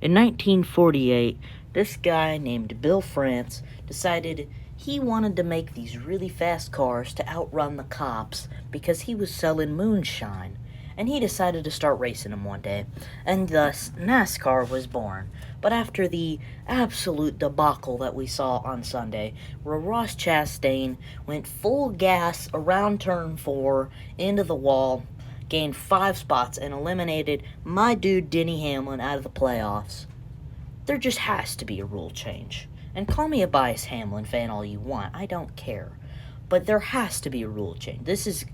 In 1948, this guy named Bill France decided he wanted to make these really fast cars to outrun the cops because he was selling moonshine. And he decided to start racing them one day, and thus Nascar was born. But after the absolute debacle that we saw on Sunday, where Ross Chastain went full gas around turn 4 into the wall, gained 5 spots, and eliminated my dude Denny Hamlin out of the playoffs, there just has to be a rule change. And call me a biased Hamlin fan all you want, I don't care. But there has to be a rule change. This is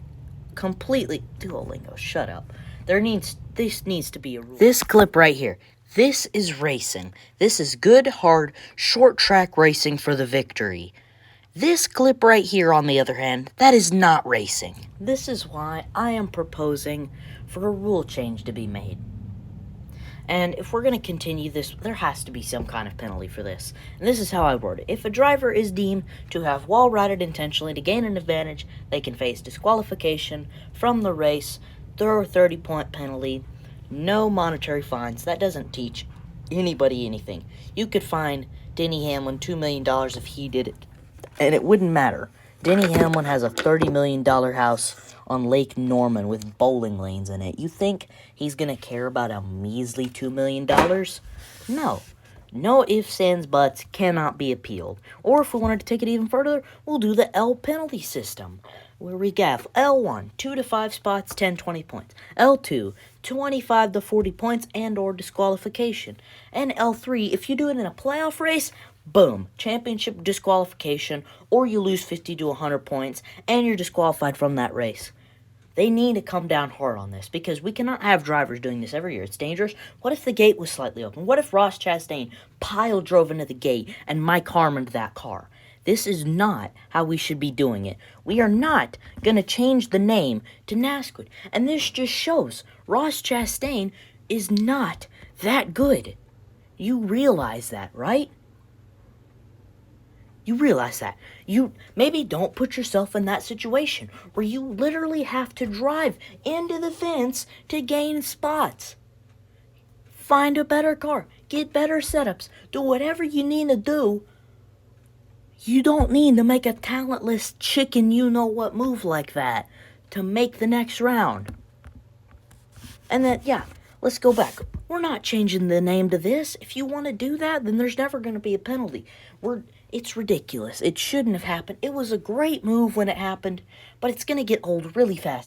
completely... Duolingo, shut up. This needs to be a rule. This clip right here, this is racing. This is good, hard, short track racing for the victory. This clip right here, on the other hand, that is not racing. This is why I am proposing for a rule change to be made. And if we're going to continue this, there has to be some kind of penalty for this. And this is how I word it. If a driver is deemed to have wall-rided intentionally to gain an advantage, they can face disqualification from the race, through a 30-point penalty, no monetary fines. That doesn't teach anybody anything. You could fine Denny Hamlin $2 million if he did it, and it wouldn't matter. Denny Hamlin has a $30 million house on Lake Norman with bowling lanes in it. You think he's going to care about a measly $2 million? No. No ifs, ands, buts cannot be appealed. Or if we wanted to take it even further, we'll do the L penalty system, where we have L1, 2 to 5 spots, 10, 20 points. L2, 25 to 40 points and or disqualification. And L3, if you do it in a playoff race, boom, championship disqualification, or you lose 50 to 100 points, and you're disqualified from that race. They need to come down hard on this, because we cannot have drivers doing this every year. It's dangerous. What if the gate was slightly open? What if Ross Chastain pile drove into the gate and Mike Harmoned that car? This is not how we should be doing it. We are not going to change the name to Nascar. And this just shows Ross Chastain is not that good. You realize that, right? You realize that. You maybe don't put yourself in that situation where you literally have to drive into the fence to gain spots. Find a better car. Get better setups. Do whatever you need to do. You don't need to make a talentless chicken you-know-what move like that to make the next round. And then, yeah, let's go back. We're not changing the name to this. If you want to do that, then there's never going to be a penalty. It's ridiculous. It shouldn't have happened. It was a great move when it happened, but it's going to get old really fast.